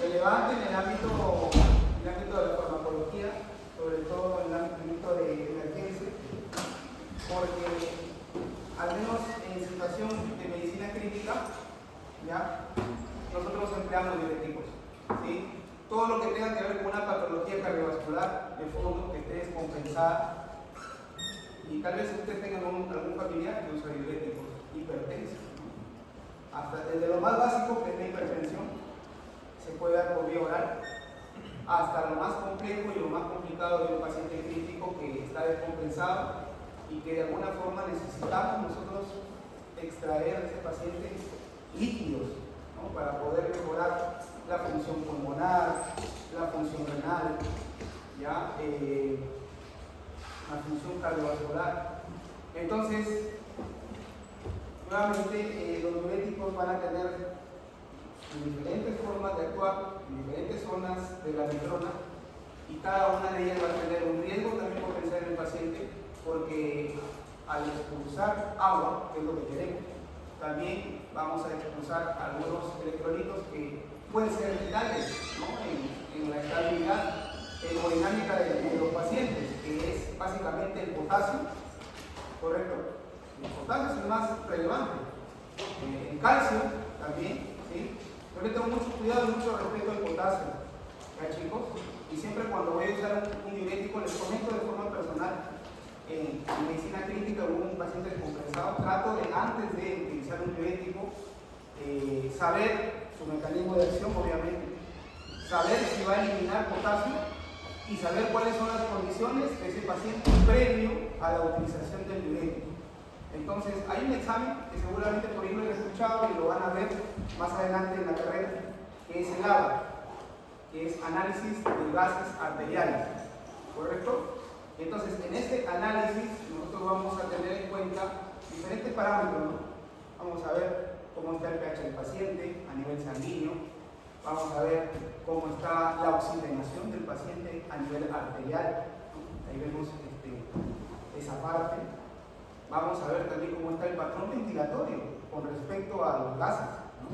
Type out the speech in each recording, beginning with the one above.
relevante en el ámbito de la farmacología, sobre todo en el ámbito de emergencia, porque al menos en situación de medicina crítica, ¿ya? Nosotros empleamos diuréticos, ¿sí? Todo lo que tenga que ver con una patología cardiovascular de fondo que esté descompensada, y tal vez usted tenga algún familiar que usa diuréticos, hipertensos, ¿no? Hasta desde lo más básico, que es la hipertensión, se puede dar por vía oral, hasta lo más complejo y lo más complicado de un paciente crítico que está descompensado y que de alguna forma necesitamos nosotros extraer de ese paciente líquidos, ¿no? Para poder mejorar la función pulmonar, la función renal, ¿ya? La función cardiovascular. Entonces, nuevamente, los diuréticos van a tener diferentes formas de actuar en diferentes zonas de la nefrona, y cada una de ellas va a tener un riesgo también potencial en el paciente, porque al expulsar agua, que es lo que queremos, también vamos a expulsar algunos electrolitos que pueden ser vitales, ¿no? en la estabilidad hemodinámica de los pacientes, que es básicamente el potasio, ¿correcto? El potasio es el más relevante. El calcio también, ¿sí? Yo le tengo mucho cuidado y mucho respeto al potasio, ¿ya, chicos? Y siempre cuando voy a usar un diurético, les comento de forma personal. En medicina crítica, un paciente descompensado, trato de, antes de utilizar un diurético, saber su mecanismo de acción, obviamente, saber si va a eliminar potasio y saber cuáles son las condiciones de ese paciente previo a la utilización del diurético. Entonces, hay un examen que seguramente por ahí lo han escuchado y lo van a ver más adelante en la carrera, que es el ABA, que es análisis de gases arteriales, ¿correcto? Entonces, en este análisis nosotros vamos a tener en cuenta diferentes parámetros, ¿no? Vamos a ver cómo está el pH del paciente a nivel sanguíneo, vamos a ver cómo está la oxigenación del paciente a nivel arterial, ¿no? Ahí vemos esa parte. Vamos a ver también cómo está el patrón ventilatorio con respecto a los gases, ¿no?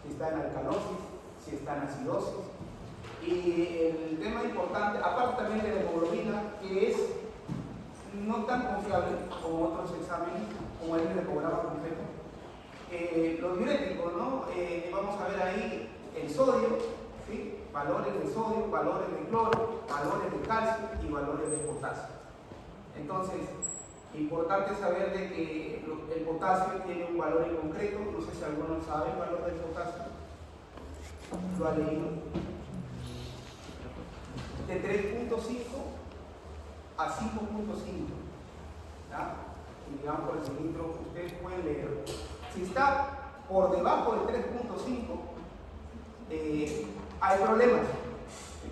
Si está en alcalosis, si está en acidosis. Y el tema importante, aparte también de la hemoglobina, que es no tan confiable como otros exámenes, como el ecograma completo. Los diuréticos, ¿no? Vamos a ver ahí el sodio, ¿sí? Valores de sodio, valores de cloro, valores de calcio y valores de potasio. Entonces, importante saber de que el potasio tiene un valor en concreto. No sé si alguno sabe el valor del potasio. ¿Lo ha leído? De 3.5 a 5.5. Y digamos por el cilindro, ustedes pueden leer. Si está por debajo de 3.5, hay problemas,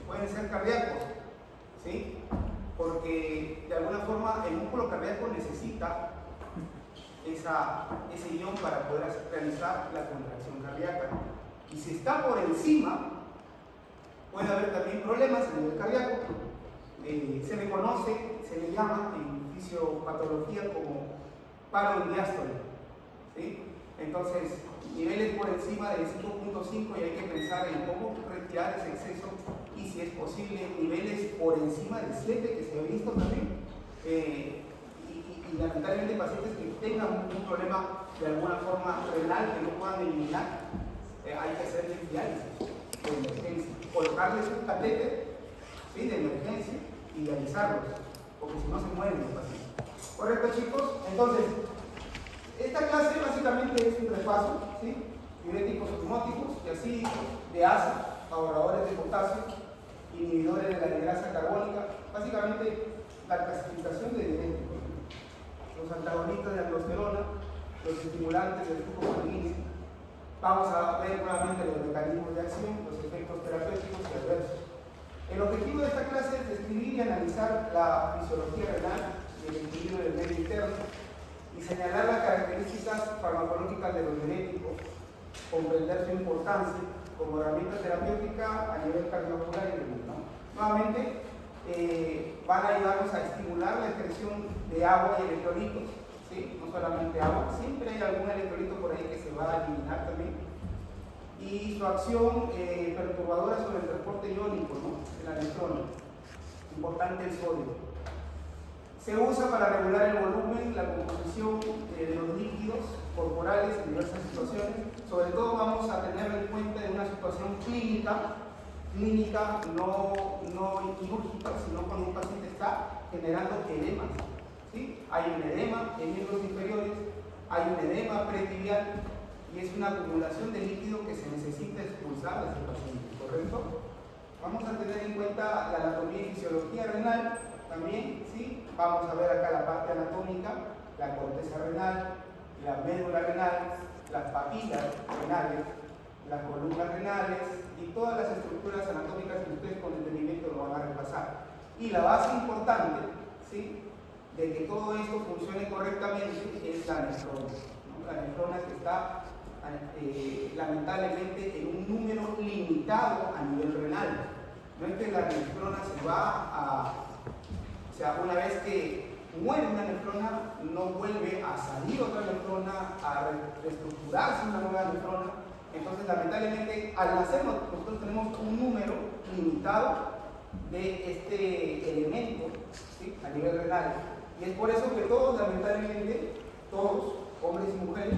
pueden ser cardíacos, ¿sí? Porque de alguna forma el músculo cardíaco necesita ese ion para poder realizar la contracción cardíaca. Y si está por encima, puede haber también problemas a nivel cardíaco. Se le conoce, se le llama en fisiopatología como paro en diástole, ¿sí? Entonces, niveles por encima de 5.5 y hay que pensar en cómo retirar ese exceso, y si es posible niveles por encima de 7, que se ha visto también, y lamentablemente pacientes que tengan un problema de alguna forma renal que no puedan eliminar, hay que hacerles diálisis de emergencia, colocarles un catéter, ¿sí? De emergencia y dializarlos, porque si no se mueren los pacientes. ¿Correcto, chicos? Entonces, esta clase básicamente es un repaso, ¿sí? Diuréticos osmóticos, y así de ASA, ahorradores de potasio, inhibidores de la desgrasa carbónica, básicamente la clasificación de diuréticos, los antagonistas de aldosterona, los estimulantes del flujo sanguíneo. Vamos a ver nuevamente los mecanismos de acción, los efectos terapéuticos y adversos. El objetivo de esta clase es describir y analizar la fisiología renal y el equilibrio del medio interno, y señalar las características farmacológicas de los diuréticos, comprender su importancia como herramienta terapéutica a nivel cardiovascular y renal, ¿no? Nuevamente, van a ayudarnos a estimular la excreción de agua y electrolitos, ¿sí? No solamente agua, siempre hay algún electrolito por ahí que se va a eliminar también. y su acción perturbadora sobre el transporte iónico, ¿no?, de la nefrona. Importante el sodio. Se usa para regular el volumen, la composición de los líquidos corporales en diversas situaciones. Sobre todo vamos a tenerlo en cuenta en una situación clínica, no quirúrgica, sino cuando un paciente está generando edemas, ¿sí? Hay un edema en miembros inferiores, hay un edema pretibial y es una acumulación de líquido que se necesita expulsar de ese paciente, ¿correcto? Vamos a tener en cuenta la anatomía y fisiología renal también, ¿sí? Vamos a ver acá la parte anatómica, la corteza renal, la médula renal, las papilas renales, las columnas renales y todas las estructuras anatómicas que ustedes con entendimiento lo van a repasar. Y la base importante, ¿sí?, de que todo esto funcione correctamente es la nefrona, ¿no? La nefrona que está lamentablemente en un número limitado a nivel renal. No es que la nefrona se va a... O sea, una vez que muere una nefrona, no vuelve a salir otra nefrona, a reestructurarse una nueva nefrona. Entonces, lamentablemente, al nacer nosotros tenemos un número limitado de este elemento, ¿sí?, a nivel renal. Y es por eso que todos, lamentablemente, todos, hombres y mujeres,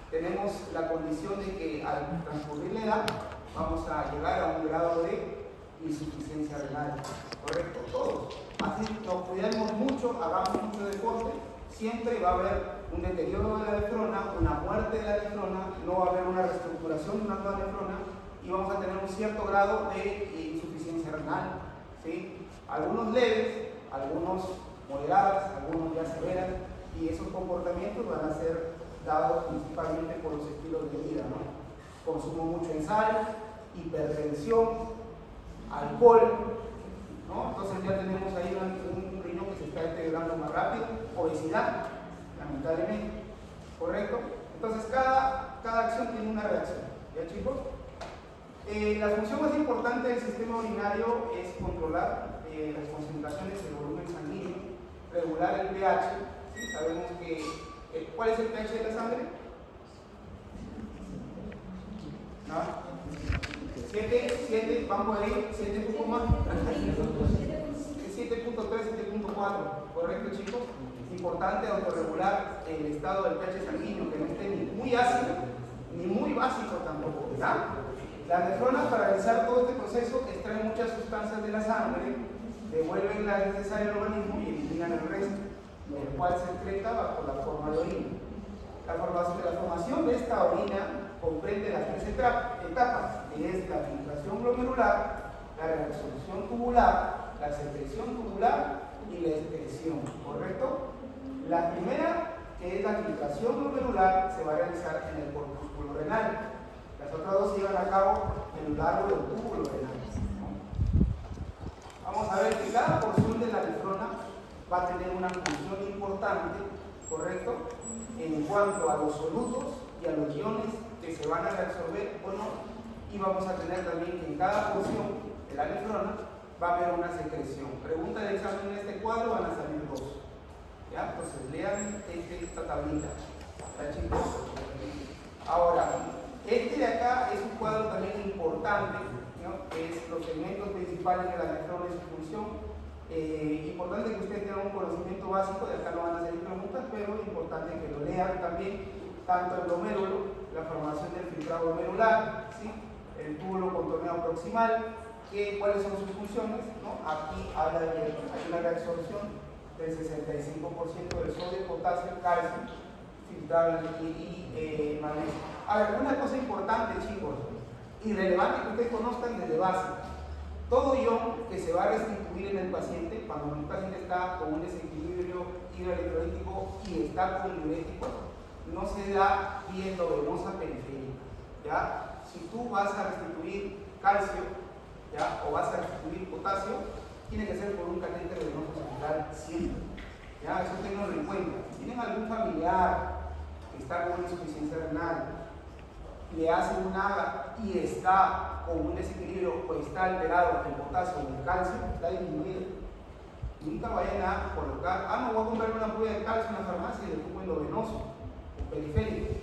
tenemos la condición de que al transcurrir la edad vamos a llegar a un grado de insuficiencia renal, ¿correcto? Todos. Así nos cuidamos mucho, hagamos mucho deporte, siempre va a haber un deterioro de la nefrona, una muerte de la nefrona, no va a haber una reestructuración de una nueva nefrona y vamos a tener un cierto grado de insuficiencia renal, ¿sí? Algunos leves, algunos moderadas, algunos ya severas, y esos comportamientos van a ser dados principalmente por los estilos de vida, ¿no? Consumo mucho en sal, hipertensión, alcohol, ¿no? Entonces ya tenemos ahí un riñón que se está deteriorando más rápido, obesidad, lamentablemente, ¿correcto? Entonces cada acción tiene una reacción, ¿ya, chicos? La función más importante del sistema urinario es controlar las concentraciones del volumen sanguíneo, regular el pH, ¿sí? Sabemos que ¿cuál es el pH de la sangre? ¿No? 7, vamos a ir 7 puntos más. 7.3, 7.4, ¿correcto, chicos? Es importante autorregular el estado del pH sanguíneo, que no esté ni muy ácido ni muy básico tampoco, ¿verdad? Las nefronas, para realizar todo este proceso, extraen muchas sustancias de la sangre, devuelven las necesarias al organismo y eliminan el resto, el cual se excreta bajo la forma de orina. La formación de esta orina comprende las 3 etapas, que es la filtración glomerular, la reabsorción tubular, la secreción tubular y la excreción, ¿correcto? La primera, que es la filtración glomerular, se va a realizar en el corpúsculo renal. Las otras dos se llevan a cabo en lo largo del túbulo renal, ¿no? Vamos a ver que cada porción de la nefrona va a tener una función importante, ¿correcto?, en cuanto a los solutos y a los iones que se van a reabsorber o no. Y vamos a tener también que en cada porción de la nefrona va a haber una secreción. Pregunta de examen en este cuadro, van a salir 2. ¿Ya? Entonces lean esta tablita. ¿Ya, chicos? Ahora, este de acá es un cuadro también importante, ¿no?, que es los segmentos principales de la nefrona y su función. Importante que ustedes tengan un conocimiento básico, de acá no van a hacer preguntas, pero es importante que lo lean también, tanto el glomérulo, la formación del filtrado glomerular, ¿sí?, el túbulo contorneado proximal, cuáles son sus funciones, ¿no? Aquí habla de que hay una reabsorción del 65% del sodio, potasio, calcio, filtrado y magnesio. A ver, una cosa importante, chicos, y relevante que ustedes conozcan desde base. Todo ion que se va a restituir en el paciente, cuando un paciente está con un desequilibrio hidroelectrolítico y está con diuréticos, no se da vía endovenosa periférica, ¿ya? Si tú vas a restituir calcio, ¿ya?, o vas a restituir potasio, tiene que ser por un catéter venoso central siempre, ¿ya? Eso tenganlo en cuenta. Si tienen algún familiar que está con una insuficiencia renal, le hacen un AGA y está con un desequilibrio o está alterado el potasio o el calcio, está disminuido, nunca vayan a colocar, no voy a comprar una prueba de calcio en la farmacia y le pongo endovenoso o periférico.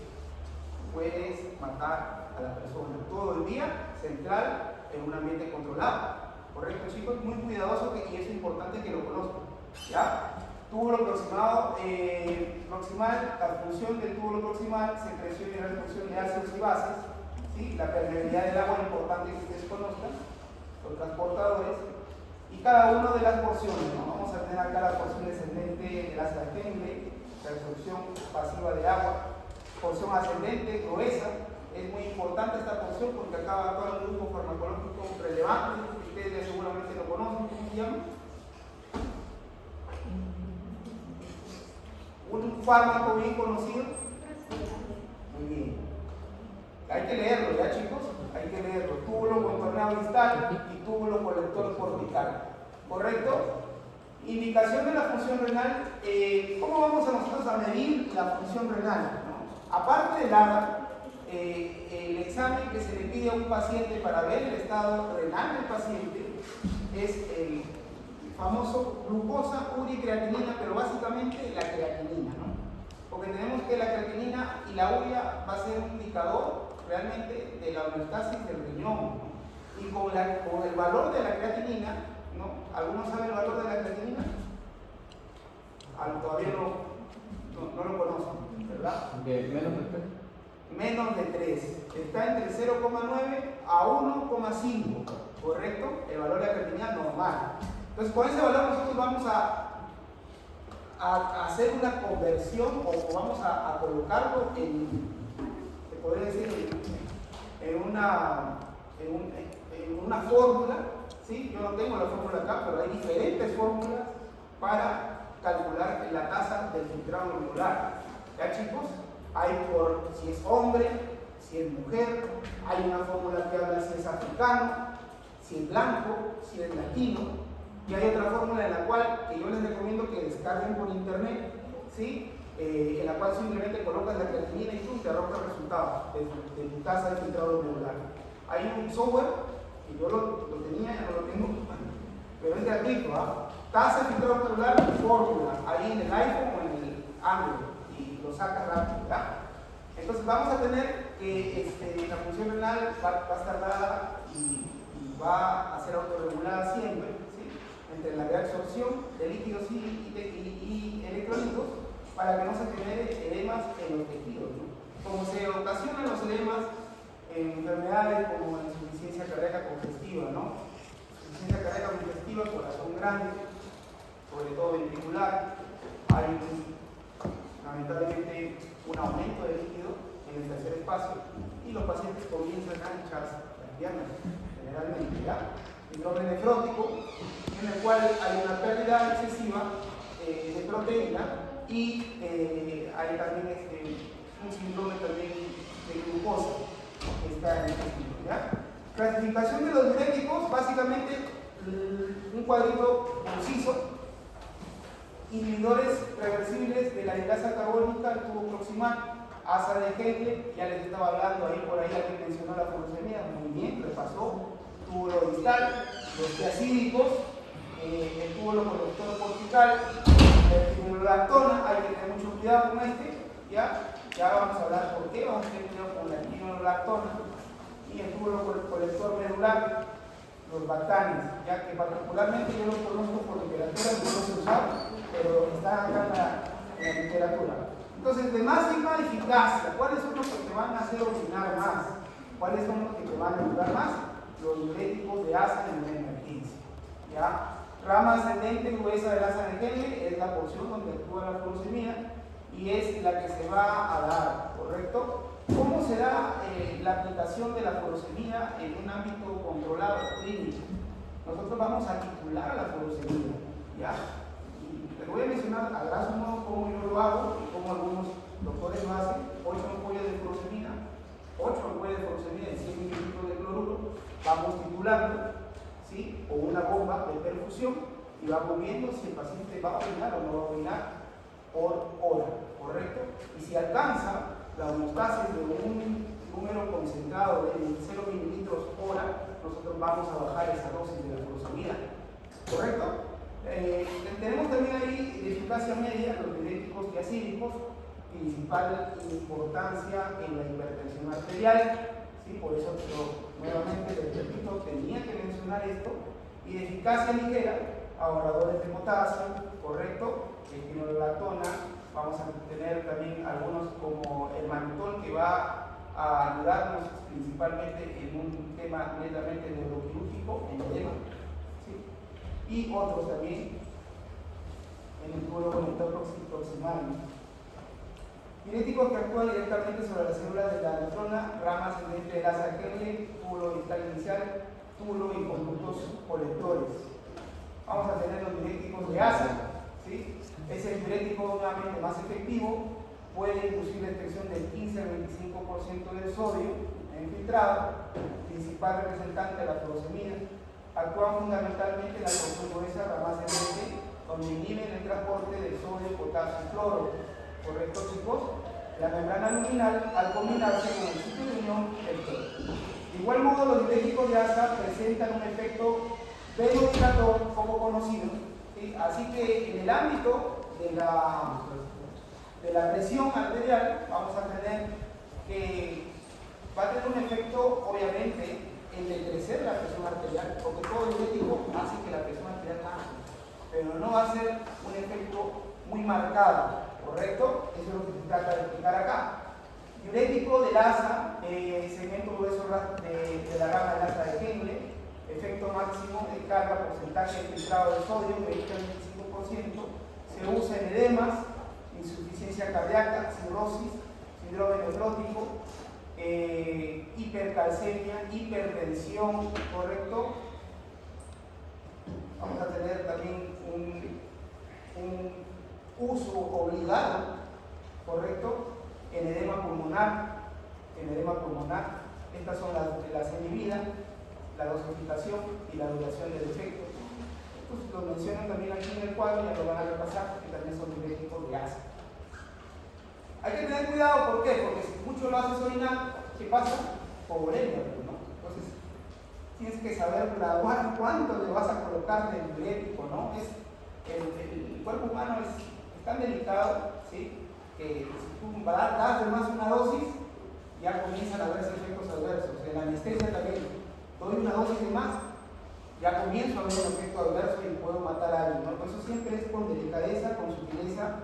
Puedes matar a la persona. Todo el día central en un ambiente controlado. ¿Correcto, chicos? Muy cuidadoso y es importante que lo conozcan. ¿Ya? Túbulo proximal, la función del túbulo proximal, secreción y repulsión de ácidos y bases. ¿Sí? La permeabilidad del agua, importante que ustedes conozcan, los transportadores. Y cada una de las porciones, ¿no? Vamos a tener acá la porción descendente de la Henle, la absorción pasiva de agua, porción ascendente, gruesa. Es muy importante esta porción porque acá va todo el grupo farmacológico relevante, ustedes ya seguramente lo conocen. ¿Cómo se llama? Un fármaco bien conocido. Muy bien. Hay que leerlo, ¿ya, chicos? Hay que leerlo. Túbulo contorneado distal y túbulo colector cortical. ¿Correcto? Indicación de la función renal. ¿Cómo vamos a nosotros a medir la función renal? ¿No? Aparte del ADA, el examen que se le pide a un paciente para ver el estado renal del paciente es el famoso glucosa, urea y creatinina, pero básicamente la creatinina, ¿no? Porque tenemos que la creatinina y la urea va a ser un indicador realmente de la homeostasis del riñón, ¿no? Y con el valor de la creatinina, ¿no? ¿Algunos saben el valor de la creatinina? Todavía no lo conocen, ¿verdad? Menos de 3. Está entre 0,9 a 1,5, ¿correcto? El valor de la creatinina normal. Entonces, con ese valor nosotros vamos a hacer una conversión o vamos a colocarlo se podría decir, en una fórmula, ¿sí? Yo no tengo la fórmula acá, pero hay diferentes fórmulas para calcular la tasa del filtrado glomerular. ¿Ya, chicos? Hay por si es hombre, si es mujer, hay una fórmula que habla si es africano, si es blanco, si es latino, y hay otra fórmula en la cual que yo les recomiendo que descarguen por internet, ¿sí? En la cual simplemente colocas la creatinina y te arroja el resultado de tu tasa de filtrado glomerular. Hay un software que yo lo tenía, ya no lo tengo, pero es gratuito, ¿ah? Tasa de filtrado glomerular, fórmula, ahí en el iPhone o en el Android. Lo saca rápido, ¿verdad? Entonces vamos a tener que la función renal va a estar dada y va a ser autorregulada siempre, ¿sí? Entre la reabsorción de líquidos y electrolitos para que no se genere edemas en los tejidos, ¿no? Como se ocasionan los edemas en enfermedades como la insuficiencia cardíaca congestiva, ¿no? Insuficiencia cardíaca congestiva, corazón grande, sobre todo ventricular, hay lamentablemente un aumento de líquido en el tercer espacio y los pacientes comienzan a hincharse las piernas, generalmente, ¿ya? Síndrome nefrótico, en el cual hay una pérdida excesiva de proteína y hay también un síndrome también de glucosa que está en este tipo, ¿ya? Clasificación de los diuréticos, básicamente un cuadrito conciso. Inhibidores reversibles de la lipasa carbónica, el tubo proximal, asa de Henle, ya les estaba hablando ahí por ahí, alguien mencionó la furosemida, muy bien, repasó, túbulo distal, los tiacídicos, el túbulo conductor cortical, el quinolactona, hay que tener mucho cuidado con ya vamos a hablar por qué, vamos a tener cuidado con la quinolactona y el túbulo colector medular, los bactanes, ya que particularmente yo los conozco por literatura, no los he usado, pero está acá en la literatura. Entonces, de máxima eficacia, ¿cuáles son los que te van a hacer orinar más? ¿Cuáles son los que te van a ayudar más? Los diuréticos de asa en una emergencia, ¿ya? Rama ascendente gruesa del asa de Henle es la porción donde actúa la furosemida y es la que se va a dar, ¿correcto? ¿Cómo será la aplicación de la furosemida en un ámbito controlado clínico? Nosotros vamos a titular a la furosemida, ¿ya? Y les voy a mencionar a grosso modo cómo yo lo hago y cómo algunos doctores lo hacen. 8 ampollas de furosemida, 8 ampollas de furosemida en 100 mililitros de cloruro, vamos titulando, ¿sí? O una bomba de perfusión y vamos viendo si el paciente va a orinar o no va a orinar por hora, ¿correcto? Y si alcanza la homeostasis de un número concentrado de 0 mililitros hora, nosotros vamos a bajar esa dosis de la furosemida, ¿correcto? Tenemos también ahí de eficacia media los diuréticos tiacídicos, principal importancia en la hipertensión arterial, ¿sí? ¿sí? Por eso nuevamente les repito, tenía que mencionar esto. Y de eficacia ligera, ahorradores de potasio, correcto, quinolactona. Vamos a tener también algunos como el mannitol, que va a ayudarnos principalmente en un tema netamente neuroquirúrgico, en edema, ¿sí? Y otros también en el tubo conector proximal. Diuréticos que actúan directamente sobre las células de la nefrona, rama ascendente del asa de Henle, túbulo distal inicial, túbulo y conductos colectores. Vamos a tener los diuréticos de asa, ¿sí? Es el diurético nuevamente más efectivo, puede inducir la detección del 15 al 25% del sodio infiltrado, principal representante de la furosemida. Actúa fundamentalmente en la porción gruesa, rama ascendente, donde inhiben el transporte del sodio, potasio y cloro. ¿Correcto, chicos? La membrana luminal, al combinarse con el sitio de unión, el cloro. De igual modo, los diuréticos de asa presentan un efecto vasodilatador poco conocido, ¿sí? Así que en el ámbito de la presión arterial, vamos a tener que va a tener un efecto, obviamente, en decrecer la presión arterial, porque todo diurético hace que la presión arterial baje, pero no va a ser un efecto muy marcado, ¿correcto? Eso es lo que se trata de explicar acá. Diurético del asa, segmento grueso de la rama del asa de Henle, efecto máximo de carga, porcentaje de filtrado de sodio, 20 al 25%, se usa en edemas, insuficiencia cardíaca, cirrosis, síndrome nefrótico, hipercalcemia, hipertensión, ¿correcto? Vamos a tener también un uso obligado, ¿correcto? En edema pulmonar, estas son la semivida, la dosificación y la duración del efecto. Estos lo mencionan también aquí en el cuadro, ya lo van a repasar, que también son diuréticos de asa. Hay que tener cuidado, ¿por qué? Porque si mucho lo haces orinar, ¿qué pasa? Povolemia, ¿no? Entonces, tienes que saber graduar cuánto le vas a colocar del diurético, ¿no? El cuerpo humano es tan delicado, ¿sí? Que si tú das de más una dosis, ya comienzan a verse efectos adversos. En la anestesia también, doy una dosis de más, ya comienzo a ver un efecto adverso y puedo matar a alguien, ¿no? Por eso siempre es con delicadeza, con sutileza,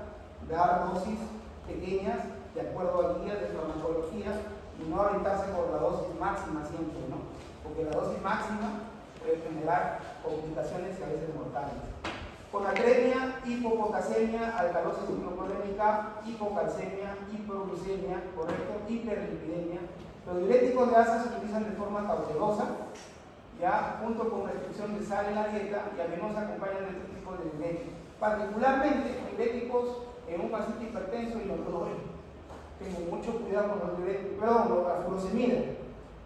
dar dosis pequeñas de acuerdo a guías de farmacología y no orientarse por la dosis máxima siempre, ¿no? Porque la dosis máxima puede generar complicaciones a veces mortales. Conatremia, hipopotasemia, alcalosis ciclopolémica, hipocalcemia, hiperglucemia, ¿correcto? Hiperlipidemia. Los diuréticos de asa se utilizan de forma cautelosa, ya junto con restricción de sal en la dieta, y a menudo acompañan de este tipo de diuréticos. Particularmente diuréticos en un paciente hipertenso y no lo doy. Tengo mucho cuidado con los diuréticos, perdón, la furosemida.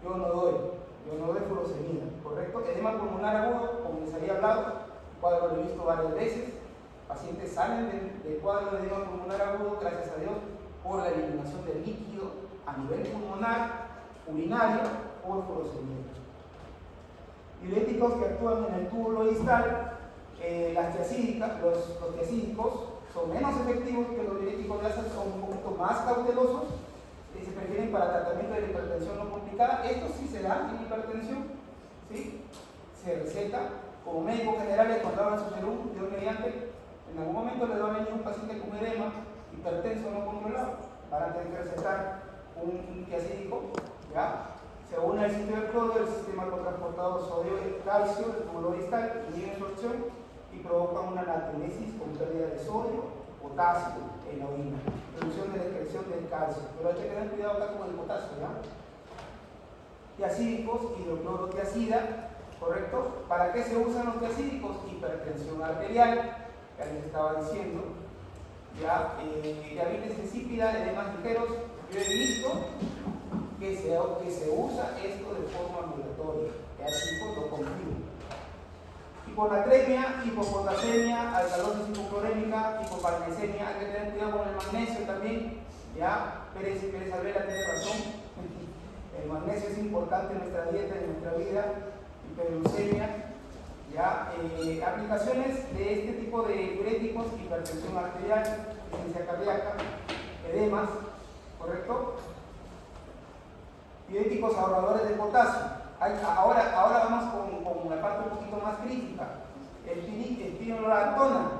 Yo no doy furosemida, ¿correcto? Edema pulmonar agudo, como les había hablado, cuadro lo he visto varias veces. Pacientes salen del cuadro de edema pulmonar agudo, gracias a Dios, por la eliminación del líquido a nivel pulmonar, urinario, por furosemida. Diuréticos que actúan en el túbulo distal, las tiacídicas, los tiacídicos son menos efectivos que los diuréticos de asa, son un poquito más cautelosos, y se prefieren para tratamiento de la hipertensión no complicada. Estos sí se dan en hipertensión, ¿sí? Se receta. Como médicos generales, cuando hablan su serum, Dios mediante, en algún momento le va a venir un paciente con edema, hipertenso no controlado, van a tener que recetar un tiacídico, ¿ya? Se une al sitio del cloro del sistema cotransportador sodio y calcio del túbulo distal, inhibe absorción y provoca una natriuresis con pérdida de sodio, potasio en la orina, reducción de la excreción del calcio. Pero hay que tener cuidado acá con el potasio, ¿ya? Tiacídicos, hidroclorotiacida, ¿correcto? ¿Para qué se usan los tiacídicos? Hipertensión arterial, ya les estaba diciendo, ya, diabetes insípida, edemas ligeros. Yo he visto que se usa esto de forma ambulatoria, que así lo confirmo. Hiponatremia, hipopotasemia, alcalosis hipoclorémica, hipopalmecemia. Hay que tener cuidado con el magnesio también, ya. Pérez Alvela tiene razón. El magnesio es importante en nuestra dieta, en nuestra vida. Hiperglucemia, ya. Aplicaciones de este tipo de diuréticos: hipertensión arterial, insuficiencia cardíaca, edemas, ¿correcto? Diuréticos ahorradores de potasio. Ahora vamos con la parte un poquito más crítica. El pironolactona,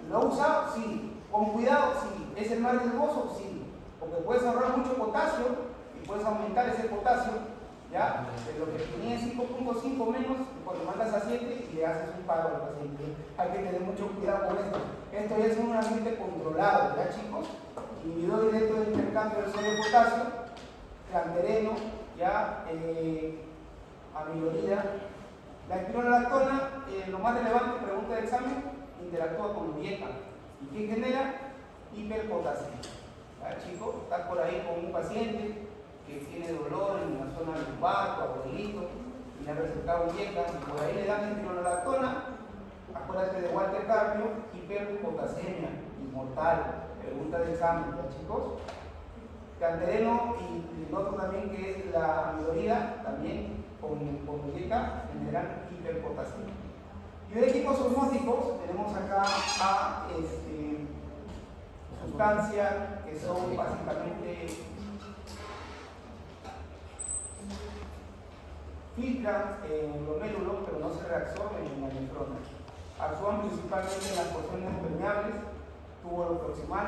¿lo usa? Sí. Con cuidado, sí. ¿Es el más riesgoso? Sí. Porque puedes ahorrar mucho potasio y puedes aumentar ese potasio, ¿ya? De lo que tenía 5.5 menos, cuando mandas a 7 y le haces un paro al paciente. Hay que tener mucho cuidado con esto. Esto ya es un ambiente controlado, ¿ya, chicos? Inhibidor directo del intercambio del sodio potasio, clandereno, ¿ya? Amilorida. La espironolactona, lo más relevante, pregunta de examen, interactúa con dieta. ¿Y qué genera? Hiperpotasia. ¿Ya, chicos? Estás por ahí con un paciente que tiene dolor en la zona lumbar, abuelito, y le han recetado dieta, y por ahí le dan espironolactona. Acuérdate de Walter Carpio, hiperpotasemia, inmortal. Pregunta de examen, ¿ya, chicos? Cantereno y el otro también que es la amilorida, también con dieta generan hiperpotasemia. Diuréticos osmóticos, tenemos acá a sustancias que son básicamente filtran en los médulos, pero no se reabsorben en la nefrona. Actúan principalmente en las porciones permeables, tubo proximal,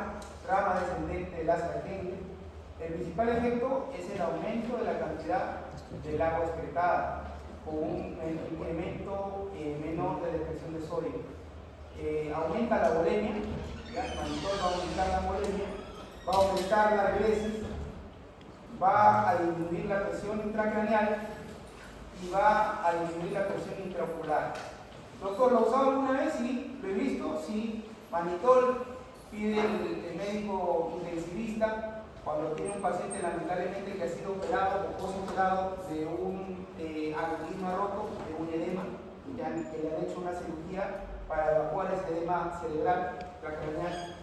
rama descendente del asa de Henle. El principal efecto es el aumento de la cantidad del agua excretada, con un incremento menor de la expresión de sodio. Aumenta la volemia, el mannitol va a aumentar la volemia, va a aumentar la regresis, va a disminuir la presión intracraneal y va a disminuir la presión intraocular. Doctor, ¿lo ha usado alguna vez? Sí, lo he visto, sí. Mannitol pide el médico intensivista cuando tiene un paciente lamentablemente que ha sido operado o postoperado de un aneurisma roto, de un edema, que le han hecho una cirugía para evacuar ese edema cerebral, intracraneal.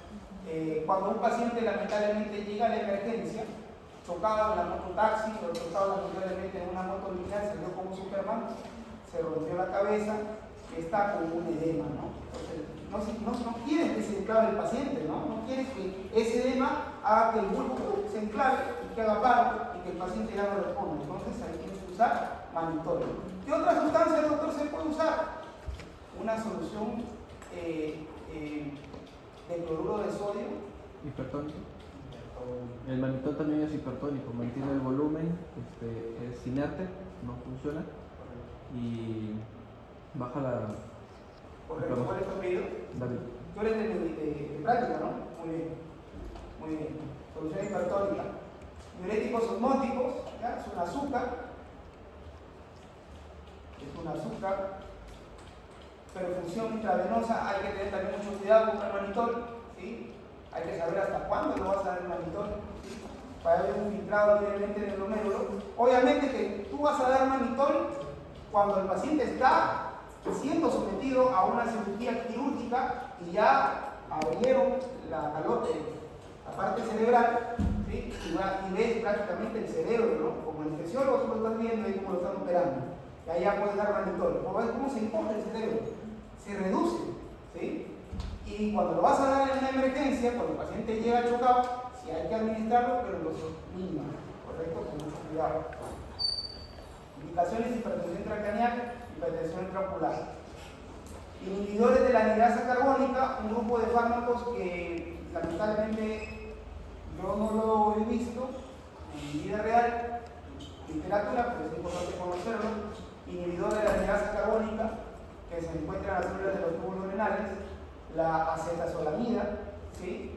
Cuando un paciente lamentablemente llega a la emergencia, chocado en la mototaxi o chocado lamentablemente en una moto lineal, se vio como Superman, se rompió la cabeza, está con un edema, ¿no? Entonces, no quieres que se enclave el paciente, ¿no? No quieres que ese edema haga que el bulbo se enclave y que haga paro y que el paciente ya no responda. Entonces ahí tienes que usar mannitol. ¿Qué otra sustancia, doctor, se puede usar? Una solución de cloruro de sodio. Hipertónico. El mannitol también es hipertónico, mantiene el volumen, es inerte, no funciona y baja la... Correcto, ¿cuál es tu apellido? David. Tú eres de práctica, ¿no? Muy bien, muy bien. Solución hipertónica. Diuréticos osmóticos, ¿ya? Es un azúcar. Es un azúcar. Perfusión intravenosa, hay que tener también mucho cuidado con el mannitol, ¿sí? Hay que saber hasta cuándo lo vas a dar el mannitol, ¿sí? Para haber un filtrado directamente en el glomérulo. Obviamente que tú vas a dar mannitol cuando el paciente está siendo sometido a una cirugía quirúrgica y ya abrieron la parte cerebral, ¿sí? Y ves prácticamente el cerebro, ¿no? Como anestesiólogo tú lo estás viendo y cómo lo están operando. Y ahí ya puedes dar mannitol. Por ver cómo se encoge el cerebro, se reduce, ¿sí? Y cuando lo vas a dar en una emergencia, cuando el paciente llega chocado, sí hay que administrarlo, pero en dosis mínimas, ¿correcto? Con mucho cuidado. Indicaciones: hipertensión intracraneal, hipertensión intraocular. Inhibidores de la anhidrasa carbónica, un grupo de fármacos que lamentablemente yo no lo he visto en mi vida real, literatura, pero es importante conocerlo. Inhibidor de la anhidrasa carbónica, que se encuentra en las células de los túbulos renales, la acetazolamida, ¿sí?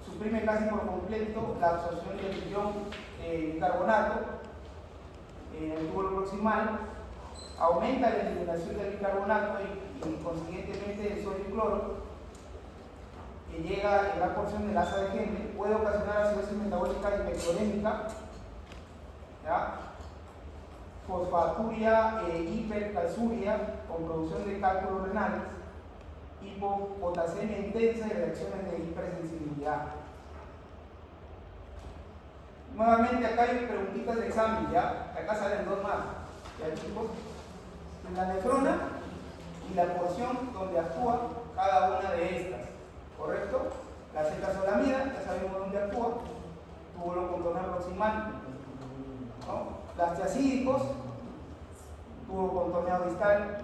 Suprime casi por completo la absorción del ion bicarbonato en el túbulo proximal, aumenta la eliminación del bicarbonato y consiguientemente el sodio y cloro, que llega en la porción del asa de Henle, puede ocasionar acidosis metabólica hipercolémica, ¿ya? Fosfaturia e hipercalciuria con producción de cálculos renales, hipopotasemia intensa y reacciones de hipersensibilidad. Nuevamente acá hay preguntitas de examen, ¿ya? Acá salen dos más, ¿ya, chicos? La nefrona y la porción donde actúa cada una de estas, ¿correcto? La acetazolamida, ya sabemos dónde actúa, túbulo contorno proximal, ¿no? Las tiacídicos, tubo contorneado distal,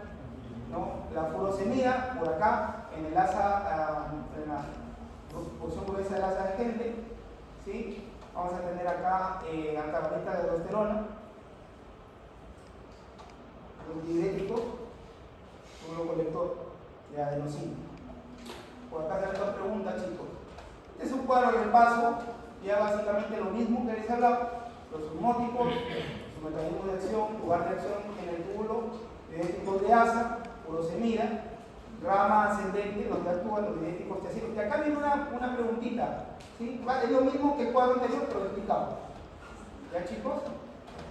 ¿no? La furosemida, por acá, en el asa, en la porción gruesa del asa de gente, ¿sí? Vamos a tener acá antagonista de aldosterona, los diuréticos, túbulo colector de adenosina. Por acá se otra pregunta, chicos. Este es un cuadro de repaso, ya básicamente lo mismo que les he hablado, los osmóticos, su mecanismo de acción, lugar de acción en el túbulo, diuréticos de asa, furosemida, rama ascendente, donde actúan los diuréticos tiacídicos. Y acá viene una preguntita, ¿sí? Es lo mismo que el cuadro anterior, pero explicado. ¿Ya, chicos?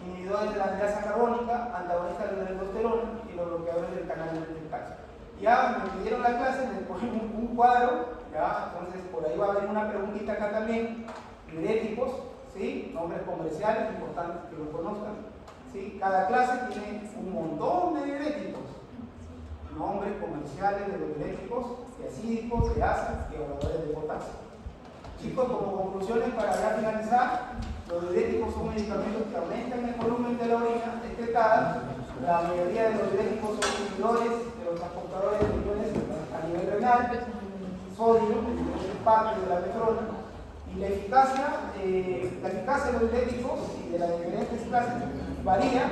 Inhibidores de la anhidrasa carbónica, antagonistas de la aldosterona y los bloqueadores del canal del calcio. Ya me pidieron la clase, les ponemos un cuadro, ya, entonces por ahí va a haber una preguntita acá también, diuréticos, ¿sí? Nombres comerciales, importante que lo conozcan, ¿sí? Cada clase tiene un montón de diuréticos, nombres comerciales de los diuréticos, tiacídicos, de asa y evaluadores de potasio. Chicos, como conclusiones para ya finalizar, los diuréticos son medicamentos que aumentan el volumen de la orina excretada. La mayoría de los diuréticos son inhibidores de los transportadores de iones a nivel renal, sodio, en diferentes partes de la nefrona, y la eficacia de los diuréticos y de las diferentes clases varía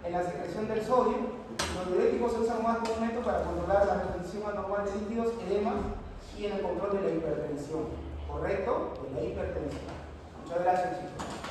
en la secreción del sodio. Los diuréticos se usan más comúnmente para controlar la retención anormal de líquidos, edema y en el control de la hipertensión. ¿Correcto? Pues la hipertensión. Muchas gracias, chicos.